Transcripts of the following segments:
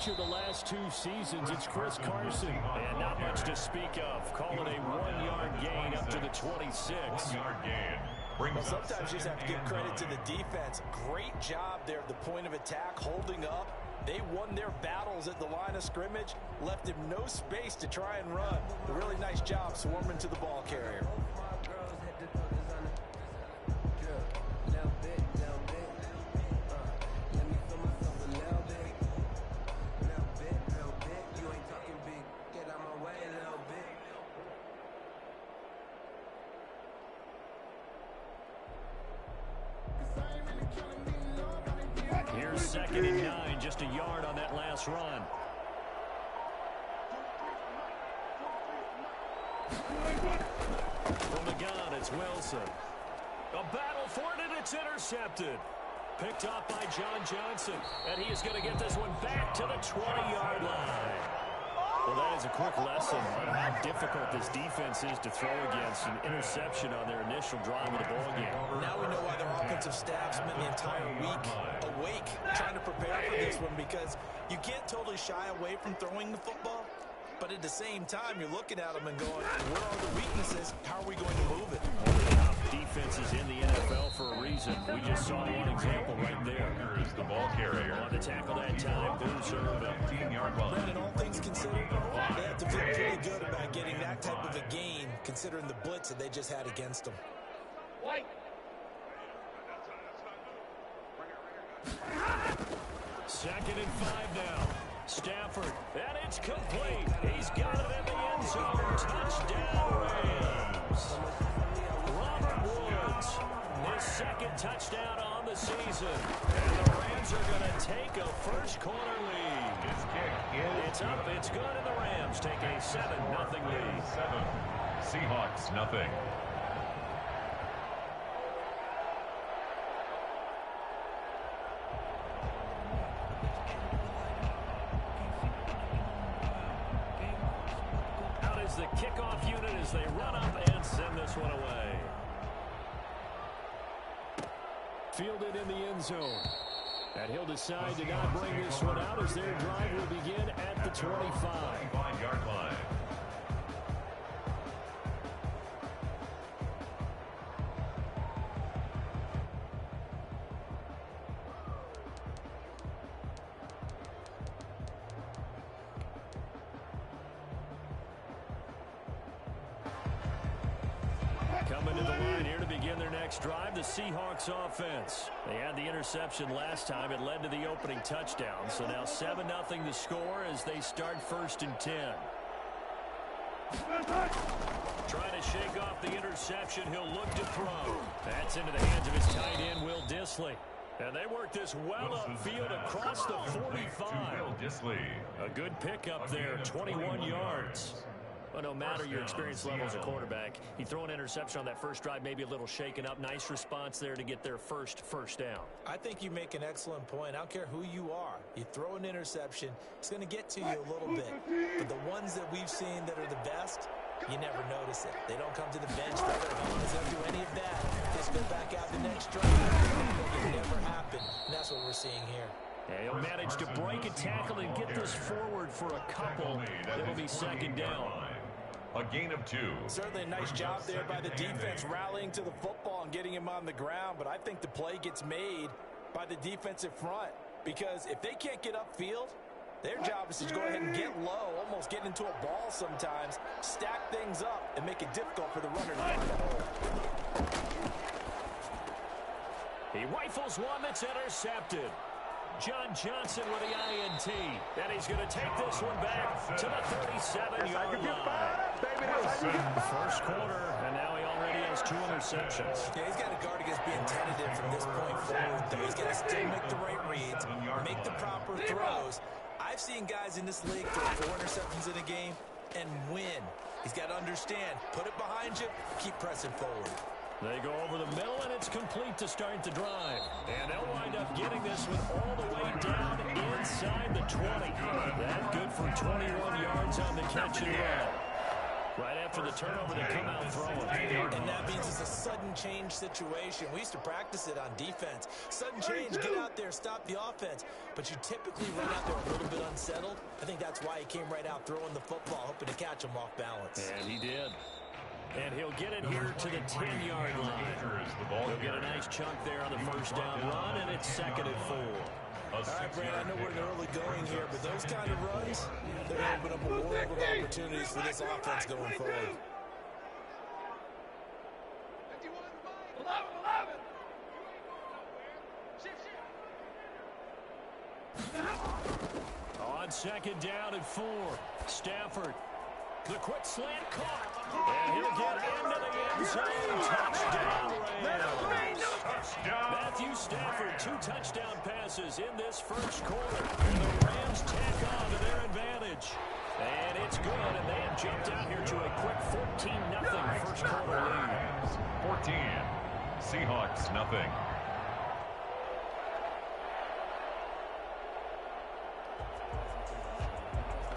each of the last 2 seasons, it's Chris Carson. And not much to speak of. Call it a 1-yard gain up to the 26. 1-yard gain. Well, sometimes you just have to give credit to the defense. Great job there at the point of attack, holding up. They won their battles at the line of scrimmage, left him no space to try and run. A really nice job swarming to the ball carrier. Here's 2nd and 9, just a yard on that last run. From the gun, it's Wilson. A battle for it, and it's intercepted. Picked off by John Johnson, and he is going to get this one back to the 20-yard line. Well, that is a quick lesson on how difficult this defense is to throw against. An interception on their initial drive of the ballgame. Now we know why their offensive staff spent the entire week awake trying to prepare for this one, because you can't totally shy away from throwing the football, but at the same time, you're looking at them and going, where are the weaknesses? How are we going to move it? Top defenses in the NFL for a reason. We just saw one example right there. Here is the ball carrier. On the tackle that time, Boozer. 15-yard line. Brandon, all things considered, they have to feel pretty good about getting that type of a gain, considering the blitz that they just had against them. Second and 5 now. Stafford, and it's complete. He's got it in the end zone. Touchdown, Rams. Robert Woods, his 2nd touchdown on the season. And the Rams are going to take a first-quarter lead. His kick is It's up, it's good, and the Rams take a 7-0 lead. 7. Seahawks, nothing. The kickoff unit as they run up and send this one away. Fielded in the end zone. And he'll decide to not bring this one out as their drive will begin at the 25. 25-yard line. Coming to the line here to begin their next drive, the Seahawks offense. They had the interception last time. It led to the opening touchdown. So now 7-0 the score as they start 1st and 10. Trying to shake off the interception. He'll look to throw. That's into the hands of his tight end, Will Dissly. And they work this well upfield across the 45. A good pickup there, 21 yards. But no matter your experience level as a quarterback, you throw an interception on that first drive, maybe a little shaken up. Nice response there to get their first down. I think you make an excellent point. I don't care who you are. You throw an interception, it's going to get to you a little bit. But the ones that we've seen that are the best, you never notice it. They don't come to the bench, throw their helmets, they don't do any of that. They spit back out the next drive. It never happened, and that's what we're seeing here. And he'll manage to break a tackle and get this forward for a couple. It'll be 2nd down. A gain of 2. Certainly a nice job there by the defense rallying to the football and getting him on the ground, but I think the play gets made by the defensive front, because if they can't get upfield, their job is to go ahead and get low, almost get into a ball sometimes, stack things up, and make it difficult for the runner to get in the hole. He rifles one that's intercepted. John Johnson with the INT. And he's going to take this one back to the 37-yard line. First quarter, and now he already has 2 interceptions. Yeah, he's got to guard against being tentative from this point forward, though. He's got to still make the right reads, make the proper throws. I've seen guys in this league throw 4 interceptions in a game and win. He's got to understand, put it behind you, keep pressing forward. They go over the middle, and it's complete to start the drive. And they'll wind up getting this one all the way down inside the 20. That's good for 21 yards on the catch and run. Right after the turnover, they come out throwing. And that means it's a sudden change situation. We used to practice it on defense. Sudden change, get out there, stop the offense. But you typically run out there a little bit unsettled. That's why he came right out throwing the football, hoping to catch him off balance. And he did. And he'll get it here to the 10-yard line. He'll get a nice chunk there on the first down run, and it's 2nd and 4. All right, Brad, I know we're in early going here, but those kind of runs, they're going to open up a world of opportunities for this offense going forward. On 2nd down and 4, Stafford. The quick slant caught. And he'll get into the end zone. Touchdown, Rams. Matthew Stafford, 2 touchdown passes in this first quarter. And the Rams tack on to their advantage. And it's good, and they have jumped out here to a quick 14-0 first quarter lead. 14. Seahawks, nothing.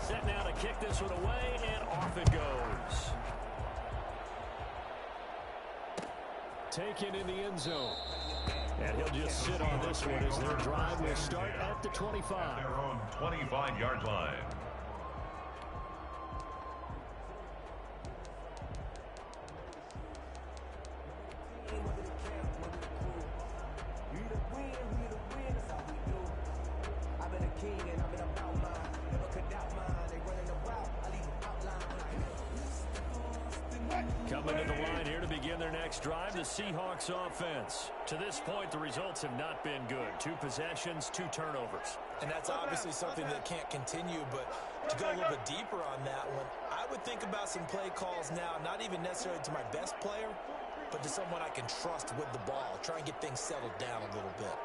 Set now to kick this one away, and off it goes. Taken in the end zone. And he'll just sit on this one as their drive will start at the 25. Their own 25-yard line. Coming to the line here to begin their next drive, the Seahawks offense. To this point, the results have not been good. 2 possessions, 2 turnovers. And that's obviously something that can't continue, but to go a little bit deeper on that one, I would think about some play calls now, not even necessarily to my best player, but to someone I can trust with the ball. Try and get things settled down a little bit.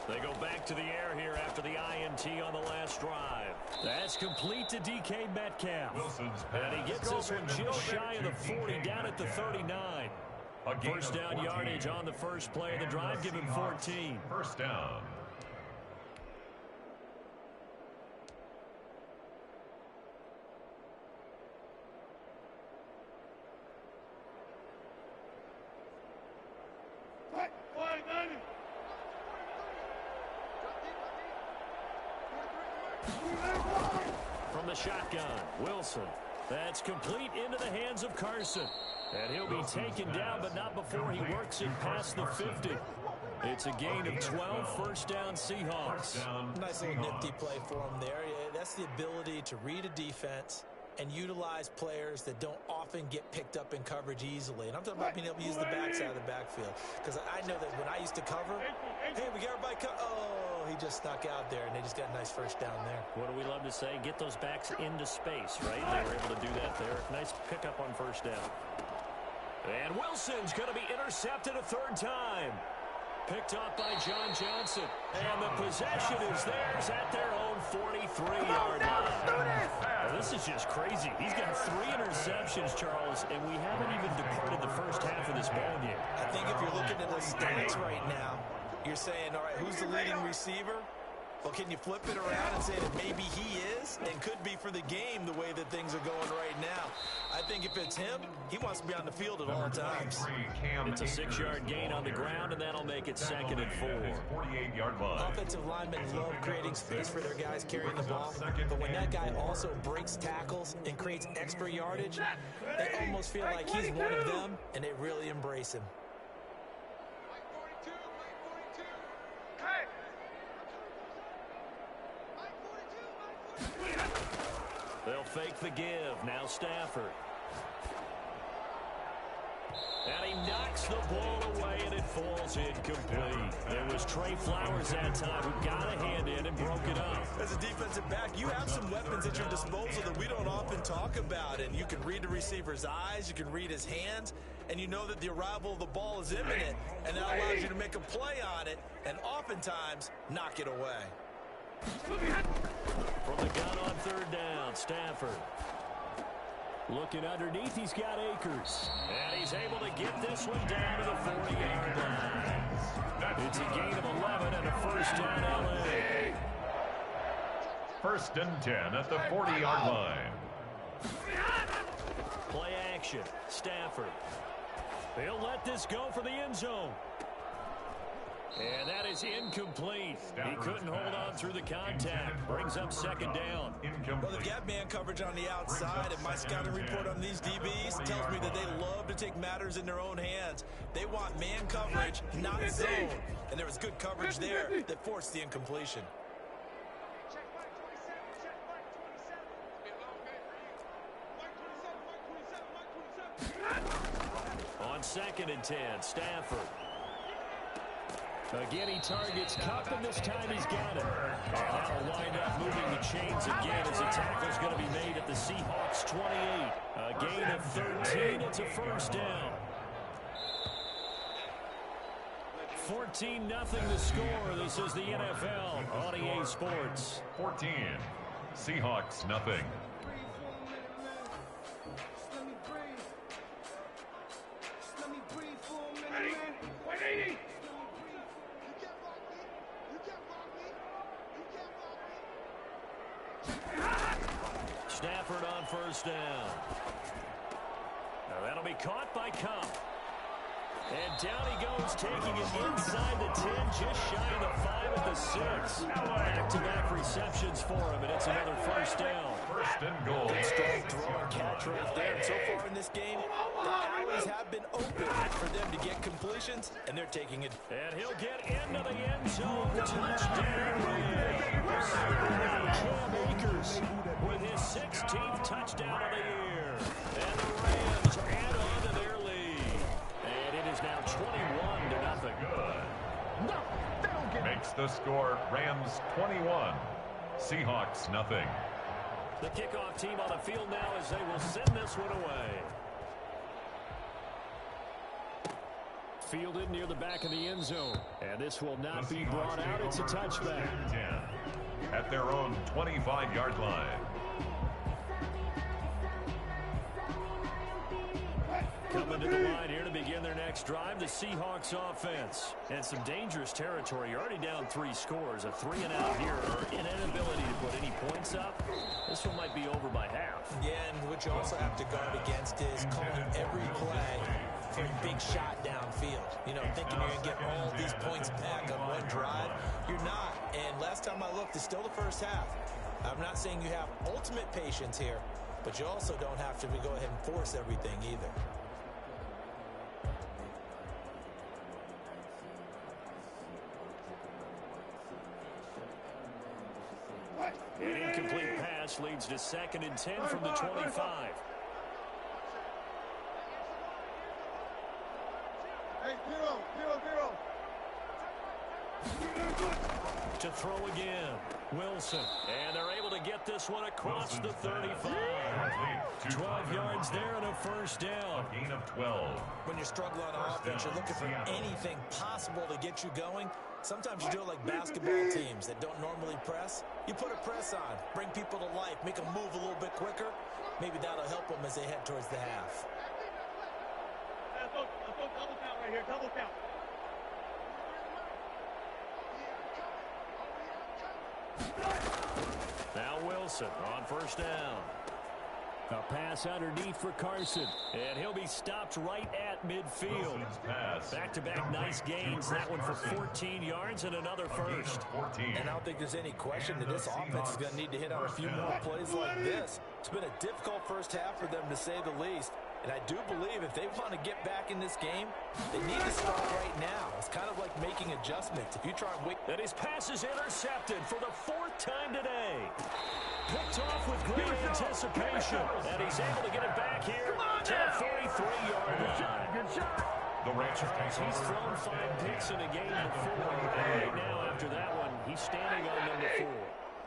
They go back to the air here after the INT on the last drive. That's complete to DK Metcalf. And he gets this one just shy of the 40, down at the 39. First down yardage on the first play of the drive, give him 14. First down. From the shotgun, Wilson. That's complete into the hands of Carson. And he'll be taken down, but not before he works it past the 50. It's a gain of 12, first down Seahawks. Nice little nifty play for him there. That's the ability to read a defense and utilize players that don't often get picked up in coverage easily. And I'm talking about being able to use the backside of the backfield. Because I know that when I used to cover, hey, we got everybody oh, he just snuck out there, and they just got a nice first down there. What do we love to say? Get those backs into space, right? They were able to do that there. Nice pickup on first down. And Wilson's going to be intercepted a 3rd time. Picked up by John Johnson. And the possession is theirs at their own 43-yard line. Well, this is just crazy. He's got 3 interceptions, Charles, and we haven't even departed the first half of this ball game. I think if you're looking at his stats right now, you're saying, all right, who's the leading receiver? Well, can you flip it around and say that maybe he is and could be for the game the way that things are going right now? I think if it's him, he wants to be on the field at all times. It's a 6-yard gain on the ground, and that'll make it 2nd and 4. 48-yard line. Offensive linemen love creating space for their guys carrying the ball, but when that guy also breaks tackles and creates extra yardage, they almost feel like he's one of them, and they really embrace him. They'll fake the give. Now Stafford. And he knocks the ball away, and it falls incomplete. It was Trey Flowers that time who got a hand in and broke it up. As a defensive back, you have some weapons at your disposal that we don't often talk about. And you can read the receiver's eyes, you can read his hands, and you know that the arrival of the ball is imminent. And that allows you to make a play on it and oftentimes knock it away. From the gun on 3rd down, Stafford. Looking underneath, he's got Akers. And he's able to get this one down to the 40-yard line. It's a gain of 11 and a first down LA. 1st and 10 at the 40-yard line. Play action, Stafford. He'll let this go for the end zone. And that is incomplete. He couldn't hold on through the contact. Brings up second down. Well, they've got man coverage on the outside, and my scouting report on these DBs tells me that they love to take matters in their own hands. They want man coverage, not zone. And there was good coverage there that forced the incompletion. On 2nd and 10, Stafford. Again, he targets Cup, and this time he's got it. And that'll wind up moving the chains again as the tackle's going to be made at the Seahawks 28. A gain of 13. It's a first down. 14-0 the score. This is the NFL on EA Sports. 14. Seahawks, nothing. Stafford on first down. Now that'll be caught by Cup. And down he goes, taking it inside the 10, just shy of the 5 at the 6. Back-to-back receptions for him, and it's another first down. First and goal. Good strong throw and catch right there. And so far in this game, the alleys have been open for them to get completions, and they're taking it. And he'll get into the end zone. Touchdown, Rams. Cam Akers with his 16th touchdown of the year. And the Rams add on to their lead. And it is now 21-0. Good. No, they don't get makes the score Rams 21. Seahawks, nothing. The kickoff team on the field now as they will send this one away. Fielded near the back of the end zone. And this will not be brought out. It's a touchback. At their own 25-yard line. Coming to the line here to begin their next drive, the Seahawks offense. And some dangerous territory. You're already down 3 scores. A 3-and-out here, or an inability to put any points up. This one might be over by half. Yeah, and what you also have to guard against is calling every play for a big shot downfield. You know, thinking you're going to get all these points back on one drive. You're not. And last time I looked, it's still the first half. I'm not saying you have ultimate patience here, but you also don't have to go ahead and force everything either. An incomplete pass leads to 2nd and 10 from the 25. Hey, zero. To throw again, Wilson. And they're able to get this one across the 35. 12 yards there and a first down. A gain of 12. When you're struggling on offense, you're looking for anything possible to get you going. Sometimes you do it like basketball teams that don't normally press. You put a press on, bring people to life, make them move a little bit quicker. Maybe that'll help them as they head towards the half. Let's go double count right here, double count. Now Wilson on first down. A pass underneath for Carson. And he'll be stopped right at midfield. Back-to-back nice gains. That one for 14 yards and another first. And I don't think there's any question that this offense is going to need to hit on a few more plays like this. It's been a difficult first half for them, to say the least. And I do believe if they want to get back in this game, they need to start right now. It's kind of like making adjustments. If you try and wait. And his pass is intercepted for the 4th time today. Picked off with great anticipation. And he's able to get it back here to the 43-yard line. Good shot. The Rams He's thrown 5 picks in a game before. And right now, after that one, he's standing on number 4.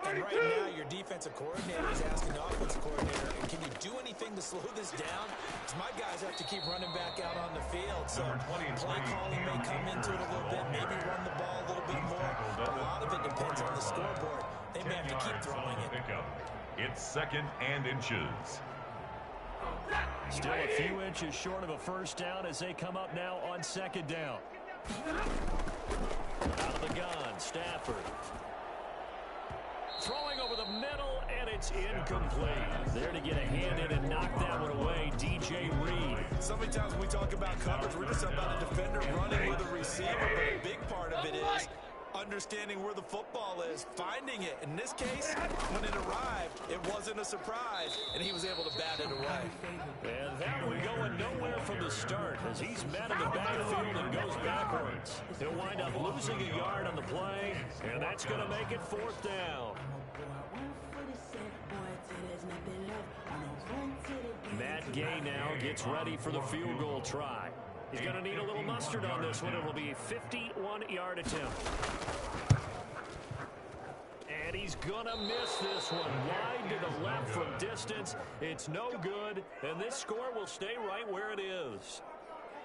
And right now, your defensive coordinator is asking the offensive coordinator, can you do anything to slow this down? Because my guys have to keep running back out on the field. So play calling may come into it a little bit, maybe run the ball a little bit more. But a lot of it depends on the scoreboard. They may have to keep throwing it. It's 2nd and inches. Still a few inches short of a first down as they come up now on 2nd down. Out of the gun, Stafford. Throwing over the middle, and it's It's incomplete. There to get a hand in and knock that one away, DJ Reed. So many times when we talk about coverage, we're just talking about a defender running with a receiver, but a big part of it is understanding where the football is, finding it. In this case, when it arrived, it wasn't a surprise, and he was able to bat it away. And that one going nowhere from the start as he's met in the backfield and goes backwards. He'll wind up losing a yard on the play, and that's going to make it 4th down. Matt Gay now gets ready for the field goal try. He's going to need a little mustard on this one. It will be a 51-yard attempt. And he's going to miss this one. Wide to the left from distance. It's no good, and this score will stay right where it is.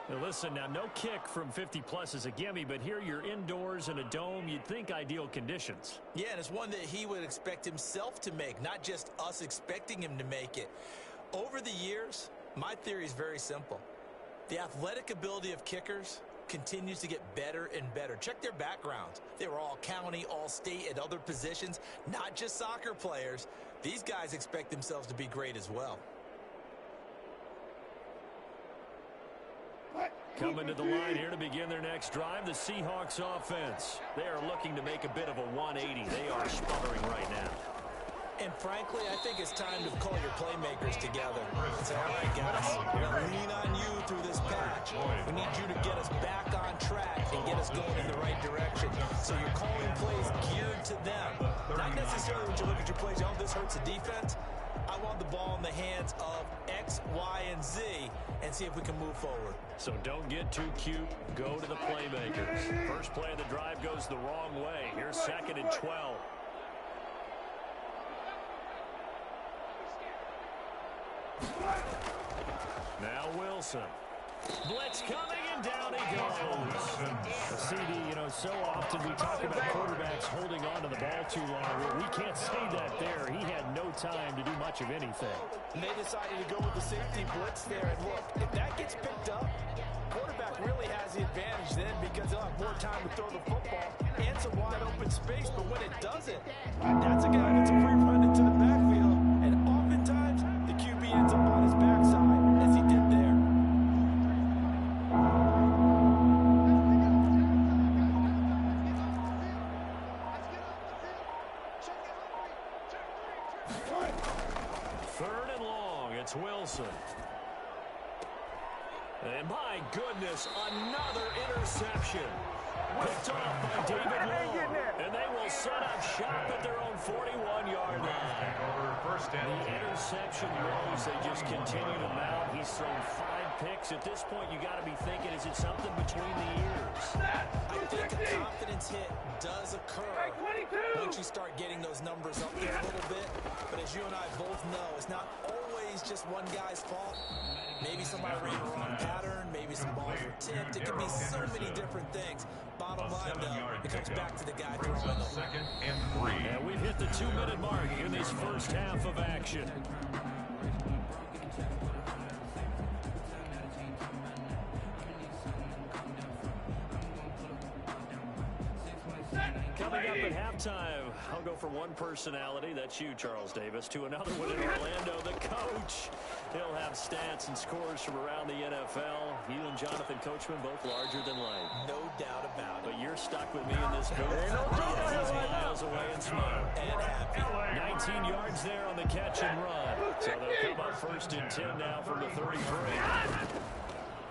Now listen, now no kick from 50-plus is a gimme, but here you're indoors in a dome. You'd think ideal conditions. Yeah, and it's one that he would expect himself to make, not just us expecting him to make it. Over the years, my theory is very simple. The athletic ability of kickers continues to get better and better. Check their backgrounds. They were all county, all state, at other positions, not just soccer players. These guys expect themselves to be great as well. Coming to the line here to begin their next drive, the Seahawks offense. They are looking to make a bit of a 180. They are sputtering right now. And frankly, I think it's time to call your playmakers together and say, all right, guys, we're going to lean on you through this patch. We need you to get us back on track and get us going in the right direction. So you're calling plays geared to them. Not necessarily when you look at your plays, oh, this hurts the defense. I want the ball in the hands of X, Y, and Z and see if we can move forward. So don't get too cute. Go to the playmakers. First play of the drive goes the wrong way. Here's 2nd and 12. Now Wilson. Blitz coming, and down he goes. CD, you know, so often we talk about quarterbacks holding on to the ball too long. We can't say that there. He had no time to do much of anything. And they decided to go with the safety blitz there. And look, if that gets picked up, quarterback really has the advantage then because they'll have more time to throw the football and some wide open space. But when it doesn't, that's a guy that's a free run into the backfield. And oftentimes, the QB ends up on his backside, as he did there. Third and long, it's Wilson. And my goodness, another interception. Picked off by David Long. And they will set up shop at their own 41-yard line. The interception woes, they just continue to mount. He's thrown 5 picks. At this point, you got to be thinking, is it something between the ears? I think a confidence hit does occur once you start getting those numbers up there a little bit. But as you and I both know, it's not always just one guy's fault. Maybe somebody ran the wrong pattern. Maybe some balls were tipped. It could be so many different things. Bottom line, though, it comes back to the guy throwing them. 2nd and 3. And we've hit the 2-minute mark in this first half of action. Coming up at halftime, I'll go from one personality, that's you, Charles Davis, to another one in Orlando, the coach. He'll have stats and scores from around the NFL. You and Jonathan Coachman both larger than life. No doubt about it. But you're stuck with me in this booth. He's miles away and smile. And happy. 19 yards there on the catch and run. So they'll come up 1st and 10 now from the 33.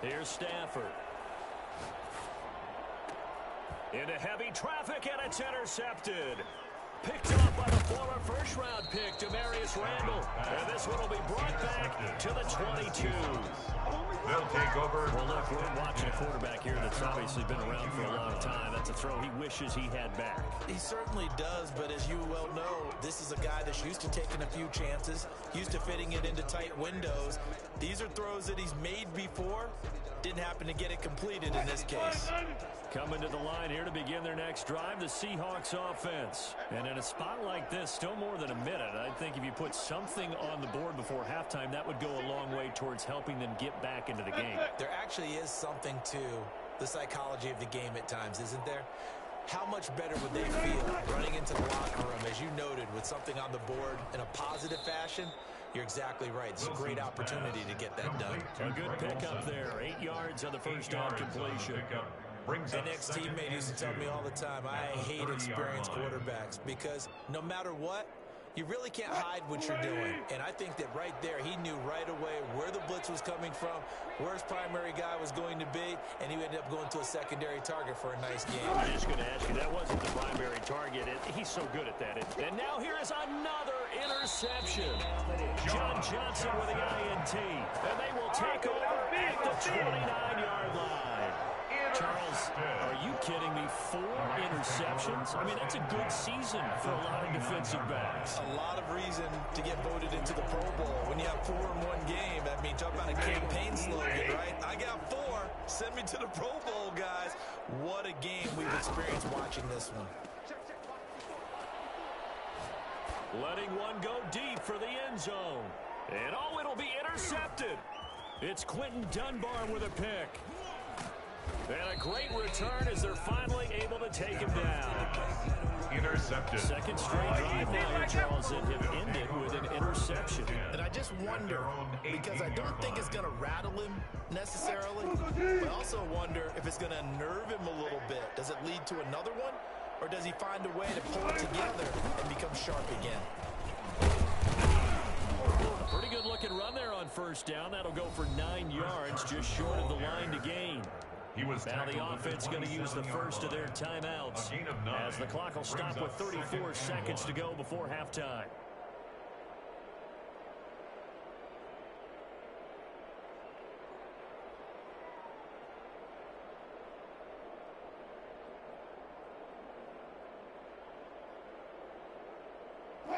Here's Stafford. Into heavy traffic, and it's intercepted. Picked up by the former first-round pick, Demarius Randall. And this one will be brought back to the 22. They'll take over. Well, look, we're watching a quarterback here that's obviously been around for a long time. That's a throw he wishes he had back. He certainly does, but as you well know, this is a guy that's used to taking a few chances, used to fitting it into tight windows. These are throws that he's made before. Didn't happen to get it completed in this case. Coming to the line here to begin their next drive, the Seahawks offense. And in a spot like this, still more than a minute, I think if you put something on the board before halftime, that would go a long way towards helping them get back into the game. There actually is something to the psychology of the game at times, isn't there? how much better would they feel running into the locker room, as you noted, with something on the board in a positive fashion? You're exactly right. It's a great opportunity to get that done. A good pickup there. 8 yards on the first down completion. An ex-teammate used to tell me all the time, I hate experienced quarterbacks because no matter what, you really can't hide what you're doing. And I think that right there, he knew right away where the blitz was coming from, where his primary guy was going to be, and he ended up going to a secondary target for a nice game. I'm just going to ask you, that wasn't the primary target. He's so good at that. And now here is another interception. John Johnson with the INT. And they will take over at the 29-yard line. Charles, are you kidding me? 4 interceptions? I mean, that's a good season for a lot of defensive backs. A lot of reason to get voted into the Pro Bowl. When you have 4 in one game, I mean, talk about a campaign slogan, right? I got 4. Send me to the Pro Bowl, guys. What a game we've experienced watching this one. Letting one go deep for the end zone. And, oh, it'll be intercepted. It's Quentin Dunbar with a pick. And a great return as they're finally able to take him down. Intercepted. Second straight drive now here, Charles, that have ended with an interception. And I just wonder, because I don't think it's going to rattle him necessarily, but I also wonder if it's going to unnerve him a little bit. Does it lead to another one? Or does he find a way to pull it together and become sharp again? A pretty good looking run there on first down. That'll go for 9 yards, just short of the line to gain. Now the offense going to use the first of their timeouts as the clock will stop with 34 seconds to go before halftime.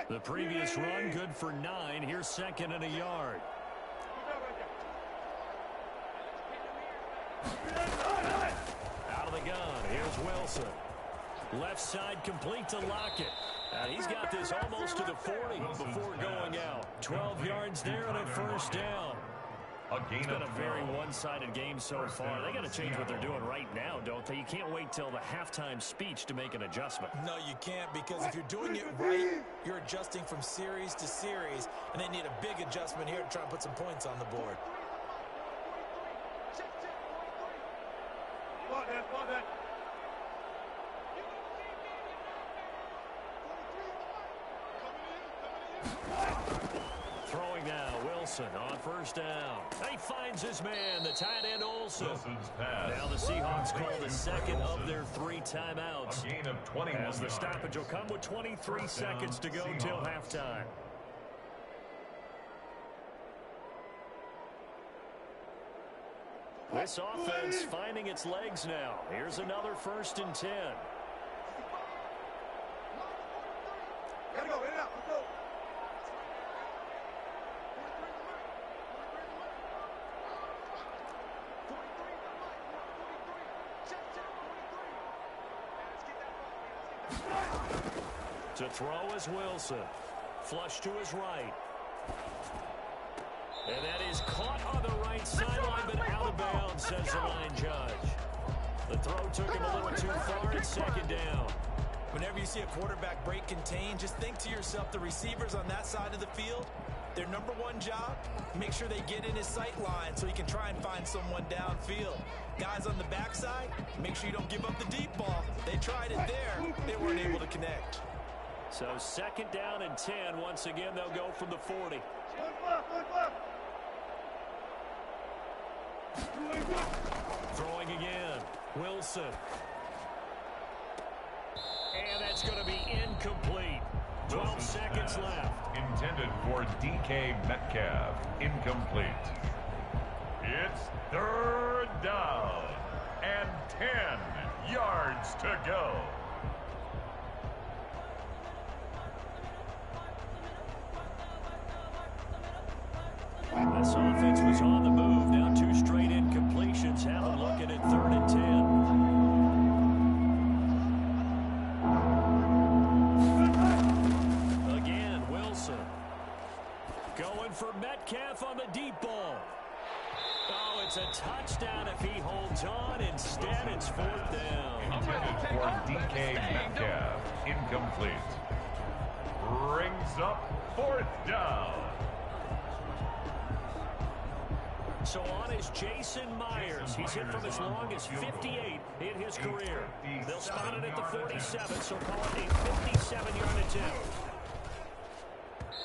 The previous run good for 9. Here's second and a yard. Out of the gun. Here's Wilson. Left side complete to Lockett. He's got this almost to the 40 before going out. 12 yards there and a first down. It's been a very one-sided game so far. They got to change what they're doing right now, don't they? You can't wait till the halftime speech to make an adjustment. No, you can't, because if you're doing it right, you're adjusting from series to series, and they need a big adjustment here to try and put some points on the board. Throwing now, Wilson on first down. He finds his man, the tight end Olsen. Now the Seahawks call the second of their 3 timeouts. A gain of 21 as the stoppage will come with 23 seconds to go till halftime. This offense finding its legs now. Here's another 1st and 10. Gotta go, in and out, let's go. To throw is Wilson. Flush to his right. And that is caught on the right sideline, but out of bounds, says the line judge. The throw took him a little too far. It's second down. Whenever you see a quarterback break contain, just think to yourself, the receivers on that side of the field, their number one job, make sure they get in his sight line so he can try and find someone downfield. Guys on the backside, make sure you don't give up the deep ball. They tried it there. They weren't able to connect. So second down and 10. Once again, they'll go from the 40. Throwing again. Wilson. And that's going to be incomplete. 12 seconds left. Intended for DK Metcalf. Incomplete. It's 3rd down and 10 yards to go. This offense was on the move. Now 2 straight incompletions. Have them looking at 3rd and 10. Again, Wilson. Going for Metcalf on the deep ball. Oh, it's a touchdown if he holds on. Instead, it's fourth down. Intended for DK Metcalf. Incomplete. Brings up fourth down. So on is Jason Myers. He's hit from as long as 58 in his career. They'll spot it at the 47, so call it a 57-yard attempt.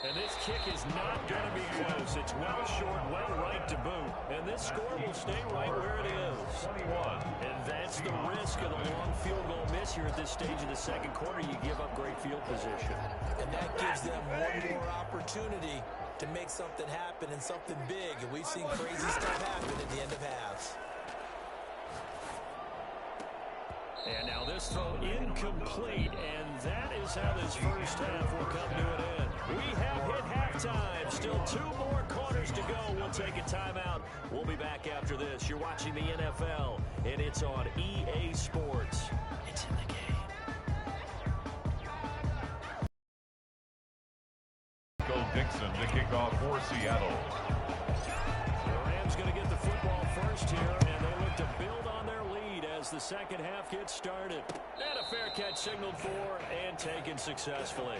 And this kick is not going to be close. It's well short, well right to boot. And this score will stay right where it is. 21. And that's the risk of the long field goal miss here at this stage of the second quarter. You give up great field position. And that gives them one more opportunity to make something happen and something big. And we've seen crazy stuff happen at the end of halves. And now this throw incomplete, and that is how this first half will come to an end. We have hit halftime. Still 2 more quarters to go. We'll take a timeout. We'll be back after this. You're watching the NFL, and it's on EA Sports. It's in the game. Dixon to kick off for Seattle. The Rams going to get the football first here, and they look to build on their lead as the second half gets started. And a fair catch signaled for and taken successfully.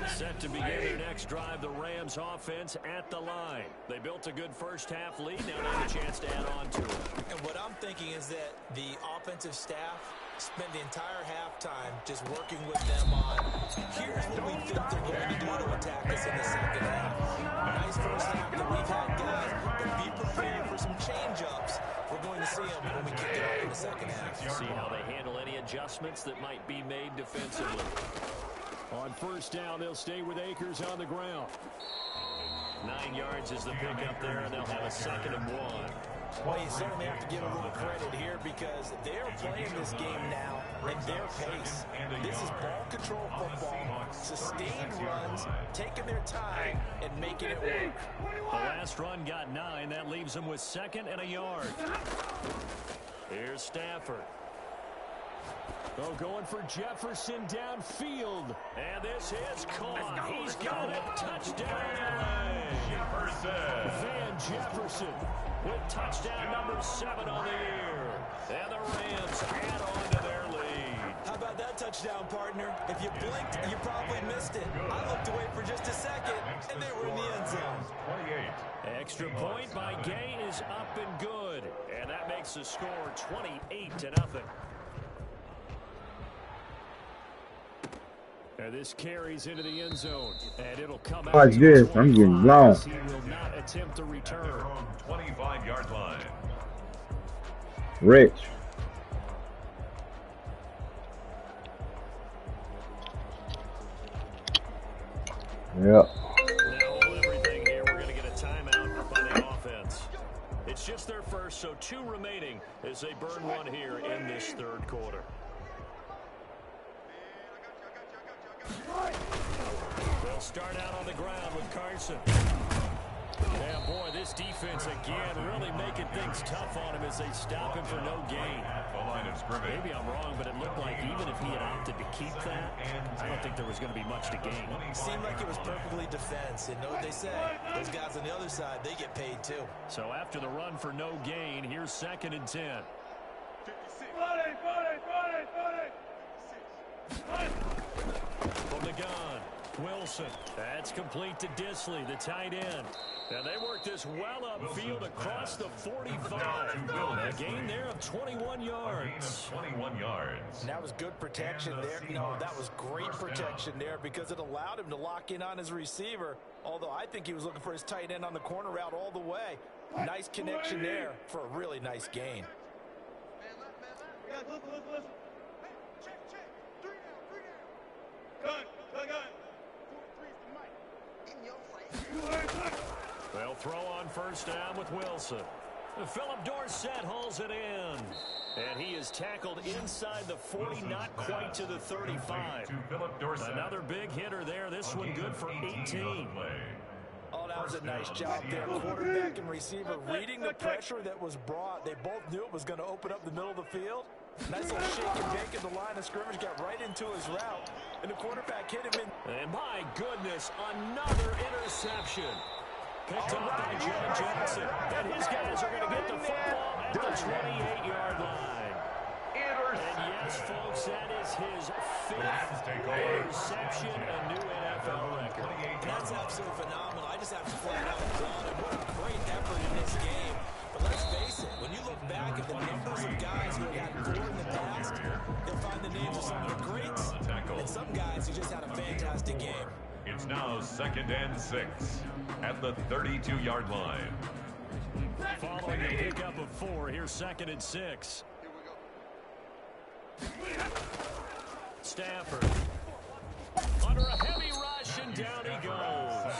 Set to begin their next drive, the Rams offense at the line. They built a good first half lead. Now they have a chance to add on to it. And what I'm thinking is that the offensive staff spend the entire halftime just working with them on here's what we think they're going to do to attack us in the second half. Nice first half that we've had, guys, but be prepared for some change-ups. We're going to see them when we kick it off in the second half. See how they handle any adjustments that might be made defensively. On first down, they'll stay with Akers on the ground. 9 yards is the pickup there, and they'll have a 2nd and 1. Well, you certainly have to give a little credit here because they're playing this game now at their pace. This is ball control football, sustained runs, taking their time, and making it work. The last run got 9. That leaves them with 2nd and a yard. Here's Stafford. Oh, going for Jefferson downfield. And this is caught. He's got it. Touchdown, LA. Van Jefferson with touchdown number 7 on the year. And the Rams add on to their lead. How about that touchdown, partner? If you blinked, you probably missed it. I looked away for just a second, and they were in the end zone. 28. Extra point by Gain is up and good. And that makes the score 28-0. And this carries into the end zone, and it'll come out. Watch this. I'm getting blown. He will not attempt to return. 25-yard line. Rich. Yep. Now hold everything here. We're going to get a timeout by the offense. It's just their first, so 2 remaining as they burn 1 here in this third quarter. They'll start out on the ground with Carson. Yeah, boy, this defense again really making things tough on him as they stop him for no gain. The line of scrimmage. Maybe I'm wrong, but it looked like even if he had opted to keep that, I don't think there was going to be much to gain. It seemed like it was perfectly defense. And know what they say? Those guys on the other side, they get paid too. So after the run for no gain, here's 2nd and 10. From the gun, Wilson. That's complete to Disley, the tight end. And they work this well upfield across the 45. A gain there of 21 yards. 21 yards. And that was good protection there. No, that was great protection there because it allowed him to lock in on his receiver. Although I think he was looking for his tight end on the corner route all the way. Nice connection there for a really nice gain. Listen. Check. 3 down. Gun. 4-3's the mic. They'll throw on first down with Wilson. Philip Dorsett hauls it in. And he is tackled inside the 40, not quite to the 35. Another big hitter there. This one good for 18. Oh, that was a nice job there. Quarterback and receiver reading the pressure that was brought. They both knew it was going to open up the middle of the field. Nice little shake and bake at the line of scrimmage, got right into his route, and the quarterback hit him in. And my goodness, another interception. Picked up by Joe Jackson. And his guys are going to get the football at the 28-yard line. And yes, folks, that is his 5th interception, a new NFL record. That's absolutely phenomenal. I just have to flat out applaud him. What a great effort in this game. But let's face it, when you look back at the numbers of guys who have gotten 4 in the past, you'll find the names of some of the greats and some guys who just had a fantastic game. It's now 2nd and 6 at the 32-yard line. Following a pickup of 4, here's 2nd and 6. Stafford under a heavy rush, and down he goes.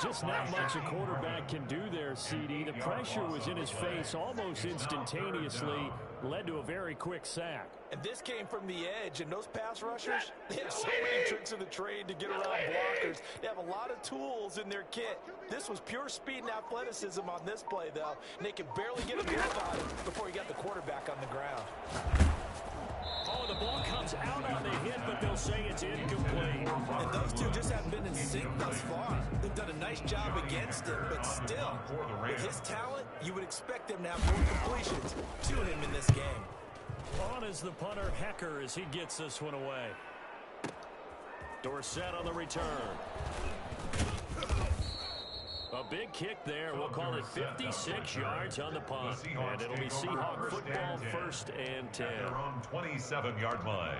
Just not much a quarterback can do there, CD. The pressure was in his face almost instantaneously, led to a very quick sack. And this came from the edge, and those pass rushers, they have so many tricks of the trade to get around blockers. They have a lot of tools in their kit. This was pure speed and athleticism on this play, though, and they could barely get a glove on him before he got the quarterback on the ground. Oh, the ball comes out on the hit, but they'll say it's incomplete. And those two just haven't been in sync thus far. They've done a nice job against him, but still, with his talent, you would expect them to have more completions to him in this game. On is the punter, Hecker, as he gets this one away. Dorsett on the return. A big kick there. We'll call it 56 yards on the punt. And it'll be Seahawk football, 1st and 10. They're on 27-yard line.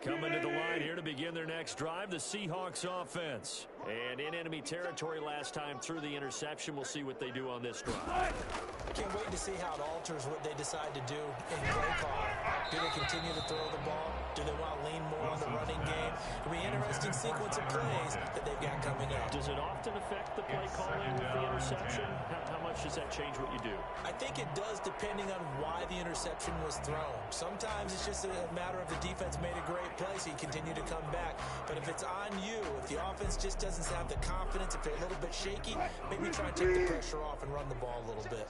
Coming to the line here to begin their next drive, the Seahawks offense. And in enemy territory last time through the interception. We'll see what they do on this drive. Can't wait to see how it alters what they decide to do in play call. Do they continue to throw the ball? Do they want to lean more on the running game? It'll be an interesting sequence of plays that they've got coming up. Does it often affect the play calling with the interception? How much does that change what you do? I think it does, depending on why the interception was thrown. Sometimes it's just a matter of the defense made a great play, so you continue to come back. But if it's on you, if the offense just doesn't have the confidence, if they're a little bit shaky, maybe try and take the pressure off and run the ball a little bit.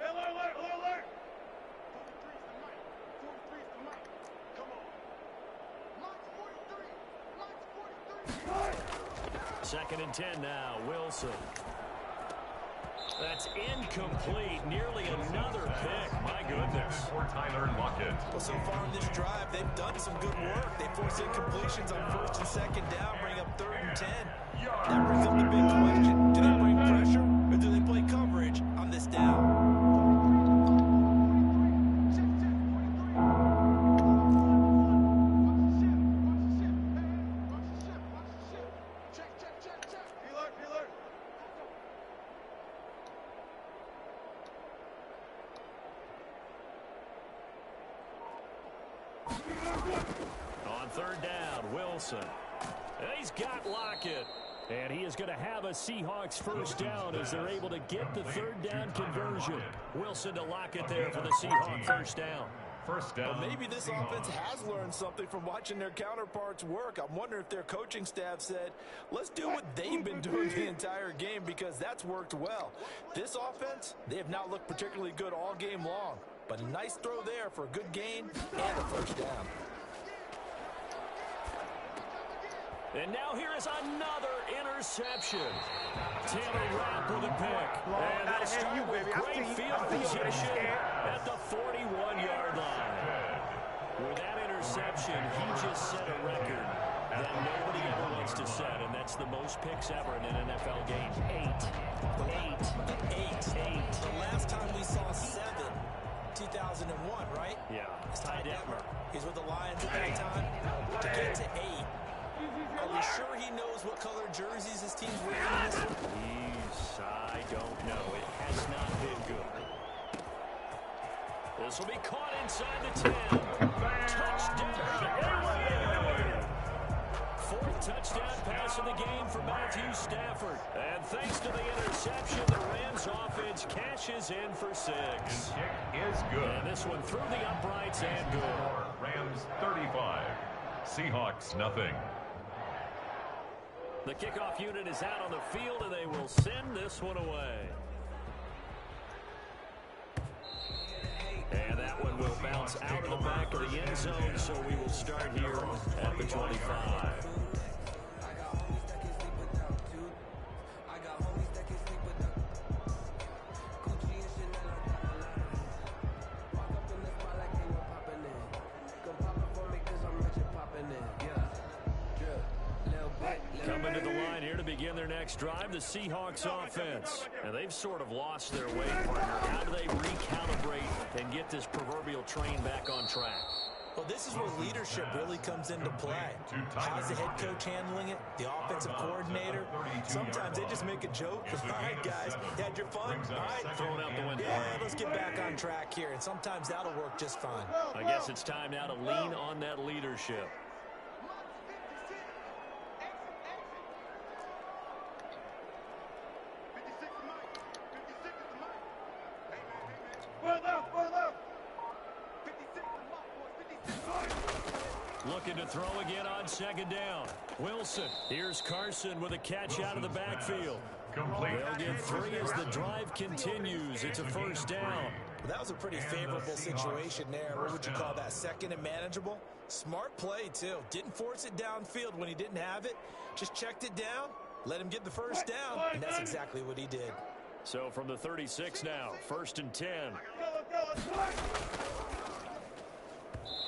Alert! 2nd and 10 now. Wilson. That's incomplete. Nearly another pick. My goodness. For Tyler Lockett. Well, so far in this drive, they've done some good work. They force incompletions on 1st and 2nd down, bring up 3rd and 10. That brings up the big question. Do they bring pressure, or do they play coverage on this down? On 3rd down, Wilson. He's got Lockett. And he is going to have a Seahawks 1st down as they're able to get the 3rd down conversion. Wilson to Lockett there for the Seahawks 1st down. 1st down. Well, maybe this offense has learned something from watching their counterparts work. I'm wondering if their coaching staff said, let's do what they've been doing the entire game, because that's worked well. This offense, they have not looked particularly good all game long. But a nice throw there for a good gain and a 1st down. And now here is another interception. Taylor Rapp with a pick. And they'll start with great field position at the 41-yard line. With that interception, he just set a record that nobody ever wants to set, and that's the most picks ever in an NFL game. 8. The last time we saw 7, 2001, right? Yeah. Ty Detmer. He's with the Lions at that time. To get to 8. Are we sure he knows what color jerseys his team's wearing in this one? I don't know. It has not been good. This will be caught inside the 10. Touchdown. 4th touchdown pass of the game for Madden. thanks to the interception, the Rams offense cashes in for 6. His kick is good. And this one through the uprights and good. Rams 35, Seahawks nothing. The kickoff unit is out on the field, and they will send this one away. And that one will bounce out of the back of the end zone, so we will start here at the 25. Coming to the line here to begin their next drive, the Seahawks offense. And they've sort of lost their way, partner. How do they recalibrate and get this proverbial train back on track? Well, this is where leadership really comes into play. How's the head coach handling it? The offensive coordinator? Sometimes they just make a joke. All right, guys, you had your fun? All right, Throwing out the window. Yeah, let's get back on track here. And sometimes that'll work just fine. I guess it's time now to lean on that leadership. Looking to throw again on second down. Wilson. Here's Carson with a catch out of the backfield. They'll get 3 as the drive continues. It's a first down. Well, that was a pretty favorable situation there. What would you call that? Second and manageable? Smart play, too. Didn't force it downfield when he didn't have it. Just checked it down, let him get the first down, and that's exactly what he did. So from the 36 now, 1st and 10.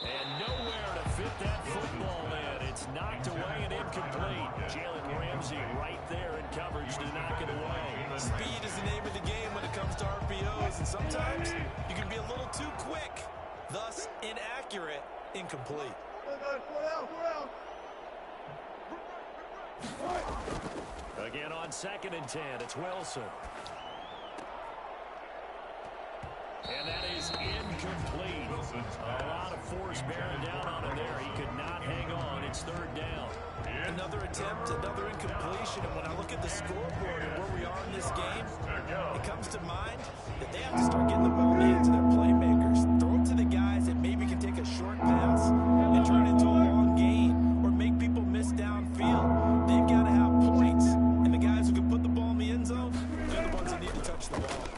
And nowhere to fit that football in. It's knocked away and incomplete. Jalen Ramsey right there in coverage to knock it away. Speed is the name of the game when it comes to RPOs, and sometimes you can be a little too quick, thus inaccurate, incomplete. Again on 2nd and 10, it's Wilson. And that is incomplete. A lot of force bearing down on him there. He could not hang on. It's 3rd down. Another attempt, another incompletion. And when I look at the scoreboard and where we are in this game, it comes to mind that they have to start getting the ball in the hands of their playmakers. Throw it to the guys that maybe can take a short pass and turn it into a long gain or make people miss downfield. They've got to have points. And the guys who can put the ball in the end zone, they're the ones that need to touch the ball.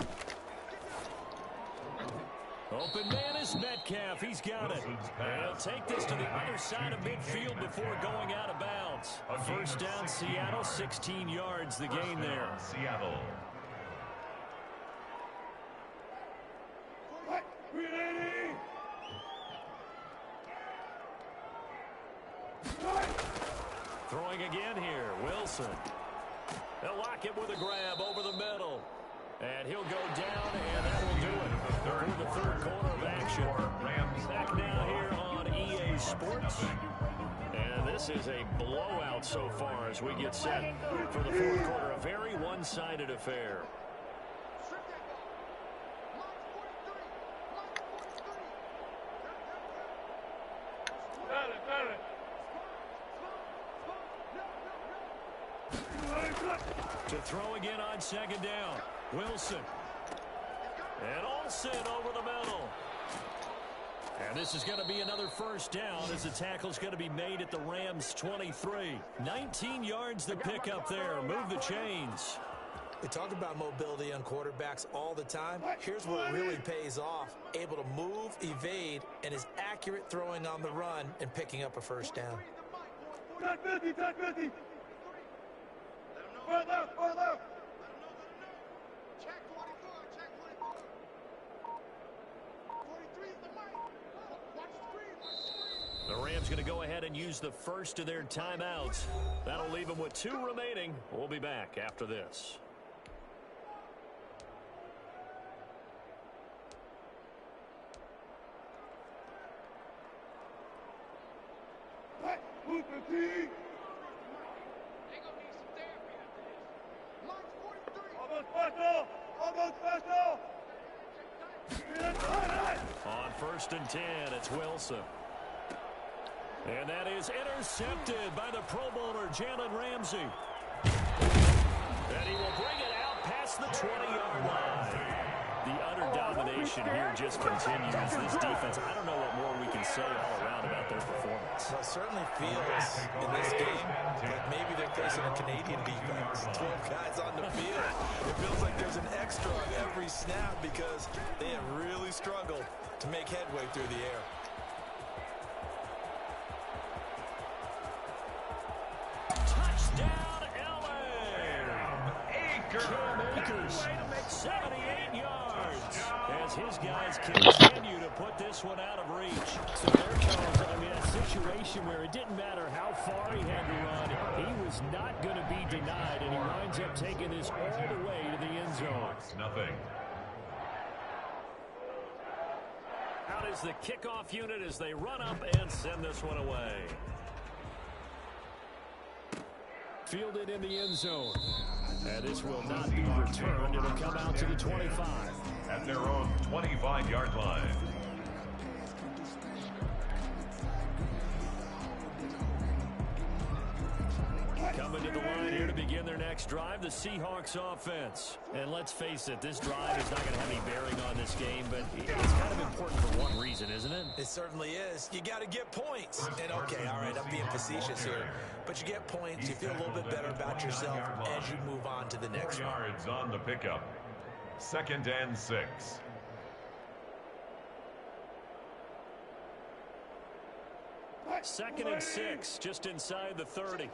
Open man is Metcalf. He's got it. And he'll take this to the other side of midfield before going out of bounds. First down, Seattle, 16 yards the gain there. Seattle. Throwing again here, Wilson. They'll lock him with a grab over the middle. And he'll go down, and that will do it for the 3rd quarter of action. Back now here on EA Sports. And this is a blowout so far as we get set for the 4th quarter. A very one-sided affair. To throw again on 2nd down. Wilson. And Olsen over the middle. And this is going to be another first down as the tackle's going to be made at the Rams 23. 19 yards the pick up there. Move the chains. We talk about mobility on quarterbacks all the time. Here's where it really pays off. Able to move, evade, and is accurate throwing on the run and picking up a first down. Touch 50, touch 50. Further. Check 44, check 44. 43 is the mic. Watch the screen. The Rams going to go ahead and use the first of their timeouts. That'll leave them with 2 remaining. We'll be back after this. Move the team. They're going to need some therapy after this. March 43. Almost special. On 1st and 10, it's Wilson. And that is intercepted by the Pro Bowler, Jalen Ramsey. And And he will bring it out past the 20-yard line. The utter domination here just continues. This defense, I don't know what more we can say all around about their performance. Well, it certainly feels in this game like maybe they're facing a Canadian defense. 12 guys on the field. It feels like there's an extra on every snap because they have really struggled to make headway through the air. Touchdown, L.A. Akers, 78 yards, as his guys continue to put this one out of reach. So there comes, a situation where it didn't matter how far he had to run. He was not going to be denied, and he winds up taking this all the way to the end zone. Nothing. Out is the kickoff unit as they run up and send this one away. Fielded in the end zone. And this will not be returned. It'll come out to the 25. At their own 25-yard line. Coming to the line here to begin their next drive, the Seahawks offense. And let's face it, this drive is not going to have any bearing on this game, but it's kind of important for one reason, isn't it? It certainly is. You got to get points. And okay, all right, I'm being facetious here. But you get points, you feel a little bit better about yourself as you move on to the next one. Yards on the pickup. 2nd and 6. Second and 6, just inside the 30.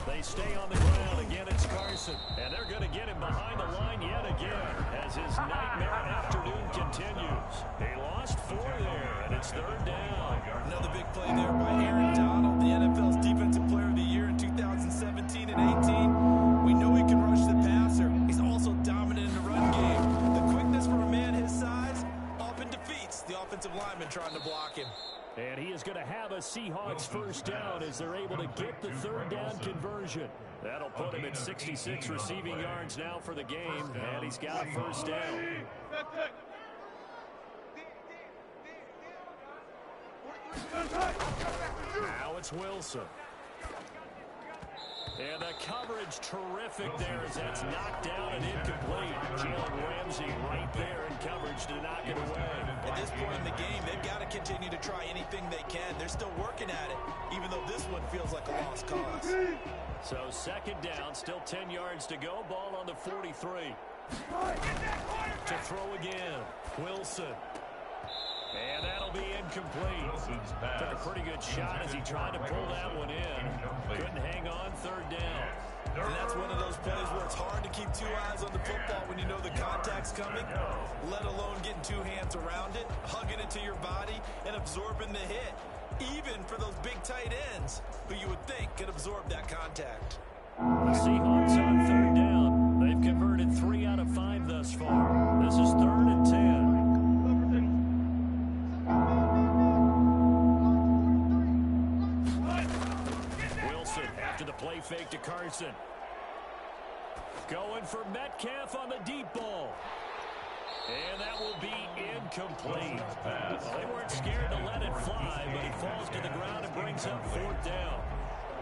They stay on the ground. Again, it's Carson. And they're going to get him behind the line yet again as his nightmare afternoon continues. They lost 4 there, and it's 3rd down. Another big play there by Aaron Donald, the NFL's Defensive Player of the Year in 2017 and 18. We know he can rush the passer. He's also dominant in the run game. The quickness for a man his size often defeats the offensive lineman trying to block him. And he is going to have a Seahawks first down as they're able to get the 3rd down conversion. That'll put him at 66 receiving yards now for the game, and he's got a first down. Now it's Wilson. And the coverage terrific there as that's knocked down and incomplete. Jalen Ramsey right there in coverage to knock it away. At this point in the game, they've got to continue to try anything they can. They're still working at it, even though this one feels like a lost cause. So 2nd down, still 10 yards to go. Ball on the 43. To throw again, Wilson. And that'll be incomplete. Took a pretty good shot as he tried to pull that one in. Couldn't hang on, 3rd down. And that's one of those plays where it's hard to keep 2 eyes on the football when you know the contact's coming, let alone getting 2 hands around it, hugging it to your body, and absorbing the hit. Even for those big tight ends who you would think could absorb that contact. The Seahawks on 3rd down. They've converted 3 out of 5 thus far. This is 3rd and 10. Wilson after the play fake to Carson. Going for Metcalf on the deep ball. And that will be incomplete. Well, they weren't scared to let it fly, but he falls to the ground and brings up 4th down.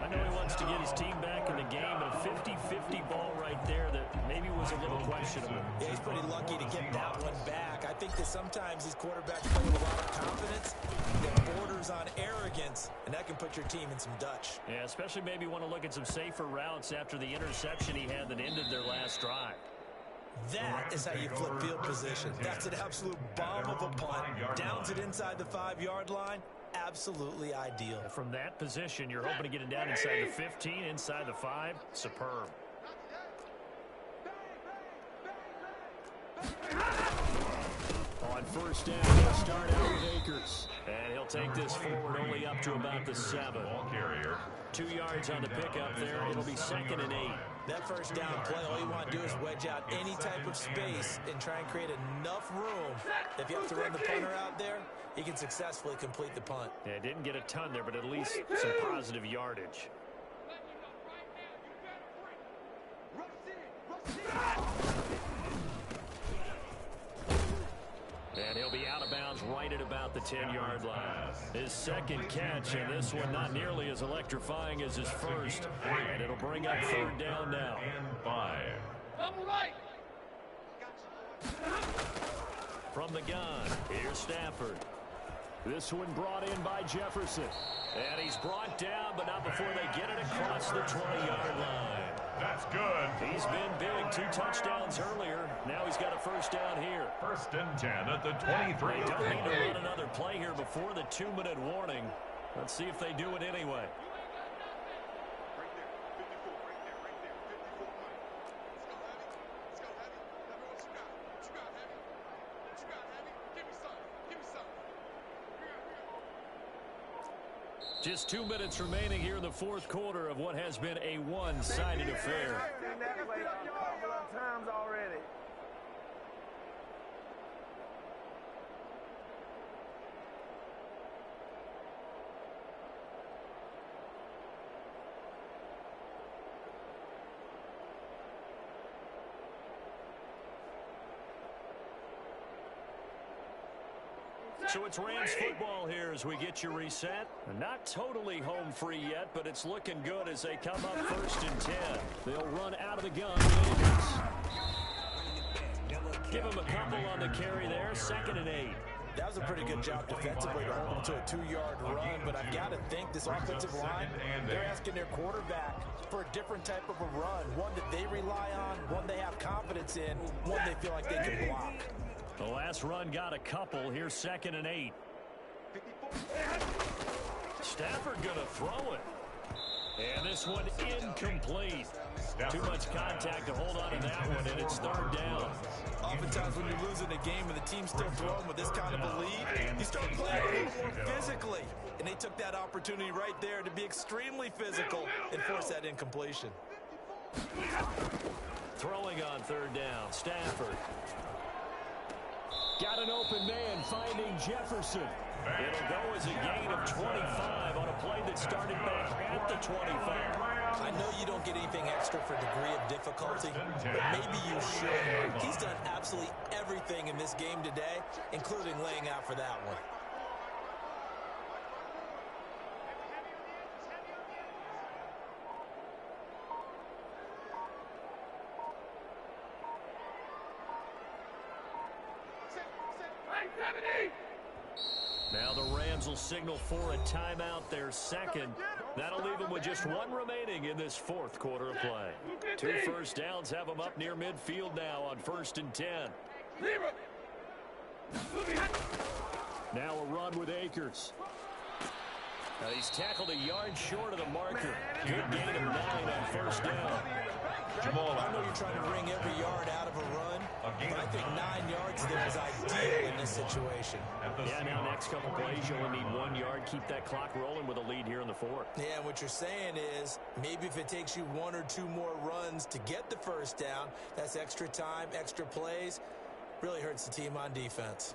I know he wants to get his team back in the game, but a 50-50 ball right there that maybe was a little questionable. Yeah, he's pretty lucky to get that one back. I think that sometimes these quarterbacks play with a lot of confidence that borders on arrogance, and that can put your team in some Dutch. Yeah, especially maybe want to look at some safer routes after the interception he had that ended their last drive. That is how you flip field position. That's an absolute bomb of a punt. Downs it inside the 5-yard line. Absolutely ideal. From that position, you're hoping to get it down inside the 15, inside the 5. Superb. On 1st down, he'll start out with Akers. And he'll take this forward only up to about the 7. Ball carrier. 2 yards on the pickup there. It'll be 2nd and 8. That first down play, all you want to do is wedge out any type of space and try and create enough room. If you have to run the punter out there, he can successfully complete the punt. Yeah, didn't get a ton there, but at least some positive yardage. And he'll be out of bounds right at about the 10-yard line. His second catch, and this one not nearly as electrifying as his first. And it'll bring up third down now. And 5. Double right. From the gun, here's Stafford. This one brought in by Jefferson. And he's brought down, but not before they get it across the 20-yard line. That's good. He's been big. 2 touchdowns earlier. Now he's got a first down here. First and 10 at the 23. They don't need to run another play here before the 2-minute warning. Let's see if they do it anyway. Just 2 minutes remaining here in the fourth quarter of what has been a one-sided affair. Seen that play a couple of times already. So it's Rams football here as we get you reset. Not totally home free yet, but it's looking good as they come up first and 10. They'll run out of the gun. Give him a couple on the carry there. 2nd and 8. That was a pretty good job defensively to hold them to a 2-yard run, but I've got to think this offensive line, they're asking their quarterback for a different type of a run, one that they rely on, one they have confidence in, one they feel like they can block. The last run got a couple. Here's 2nd and 8. Stafford gonna throw it. And this one incomplete. Too much contact to hold on to that one, and it's third down. Oftentimes when you're losing a game and the team's still throwing with this kind of a lead, you start playing a little more physically. And they took that opportunity right there to be extremely physical and force that incompletion. Throwing on third down, Stafford. Got an open man finding Jefferson. It'll go as a gain of 25 on a play that started back at the 25. I know you don't get anything extra for degree of difficulty, but maybe you should. He's done absolutely everything in this game today, including laying out for that one. Now the Rams will signal for a timeout, their second. That'll leave them with just one remaining in this fourth quarter of play. 2 first downs have them up near midfield now on 1st and 10. Now a run with Akers. Now he's tackled a yard short of the marker. Good gain of 9 on first down. Jamal, I know you're trying to wring every yard out of a run, but I think 9 yards there is ideal in this situation. Yeah, now next couple plays, you only need 1 yard. Keep that clock rolling with a lead here in the fourth. Yeah, and what you're saying is maybe if it takes you 1 or 2 more runs to get the first down, that's extra time, extra plays. Really hurts the team on defense.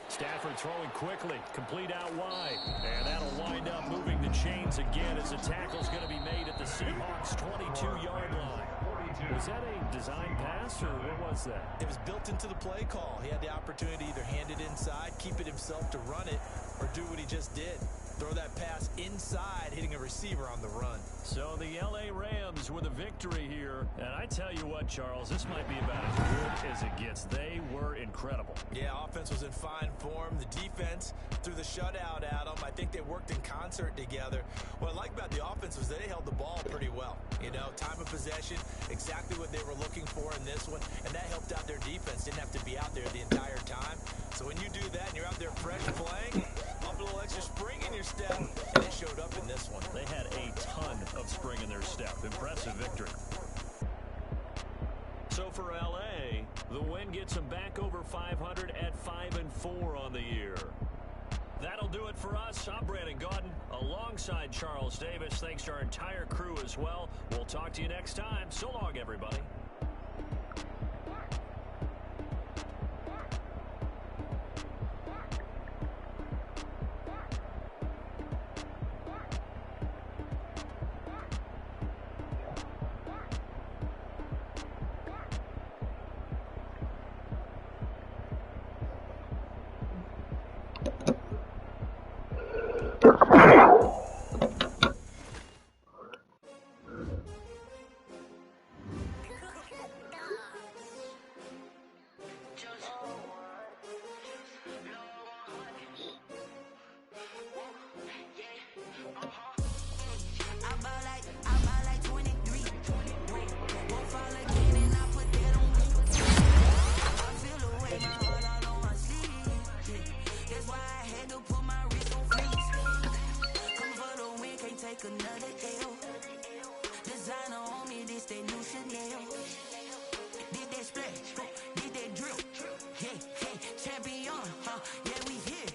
Stafford throwing quickly, complete out wide. And that'll wind up moving the chains again as the tackle's going to be made at the Seahawks' 22-yard line. Was that a design pass, or what was that? It was built into the play call. He had the opportunity to either hand it inside, keep it himself to run it, or do what he just did. Throw that pass inside, hitting a receiver on the run. So the L.A. Rams with a victory here. And I tell you what, Charles, this might be about as good as it gets. They were incredible. Yeah, offense was in fine form. The defense threw the shutout at them. I think they worked in concert together. What I like about the offense was they held the ball pretty well. You know, time of possession, exactly what they were looking for in this one. And that helped out their defense. Didn't have to be out there the entire time. So when you do that and you're out there fresh playing, up a little extra spring in your step, and it showed up in this one. They had a ton of spring in their step. Impressive victory. So for L.A., the win gets them back over 500 at 5-4 on the year. That'll do it for us. I'm Brandon Gaudin alongside Charles Davis. Thanks to our entire crew as well. We'll talk to you next time. So long, everybody. Designer on me, this that new Chanel. Did that splash, did that drill. Yeah, champion, yeah, we here.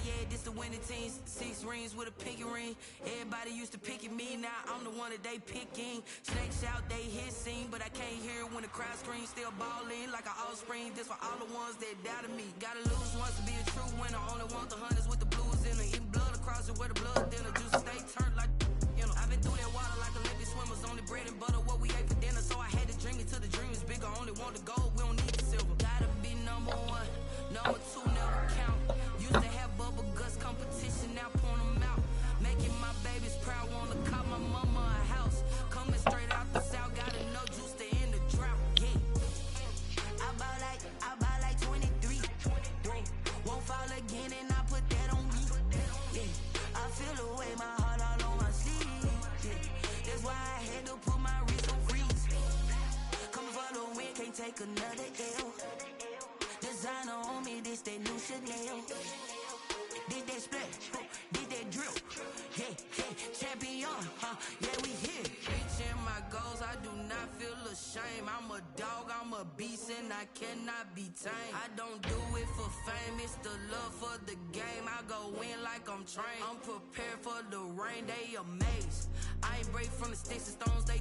Yeah, this the winning team. 6 rings with a pinky ring. Everybody used to picking me, now I'm the one that they picking. Snakes out, they hissing, but I can't hear when the crowd screams. Still balling like an offspring. This for all the ones that doubted me. Gotta lose once to be a true winner. Only want the hunters with the blues in it. Eating blood across it where the blood dinner. Juice stay turned like I've been through that water like Olympic swimmers. Only bread and butter what we ate for dinner. So I had to dream it till the dream is bigger. Only want the gold, we don't need the silver. Gotta be number 1, number 2 never count. Used to have bubble guts competition, now point them out. Making my babies proud, wanna call my mama a house. Coming straight out the south, gotta know juice to end the drought. Yeah, I bought like 23. Won't fall again and I put that on me. Yeah, I feel the way my heart all on my sleeve. Yeah, that's why I had to put my wrist on freeze. Coming for the win, can't take another L. Designer on me, this that new Chanel. Did that splash, did that drill. Yeah, champion, yeah, we here. Reaching my goals, I do not feel ashamed. I'm a dog, I'm a beast, and I cannot be tamed. I don't do it for fame, it's the love for the game. I go in like I'm trained. I'm prepared for the rain, they amazed. I ain't break from the sticks and stones, they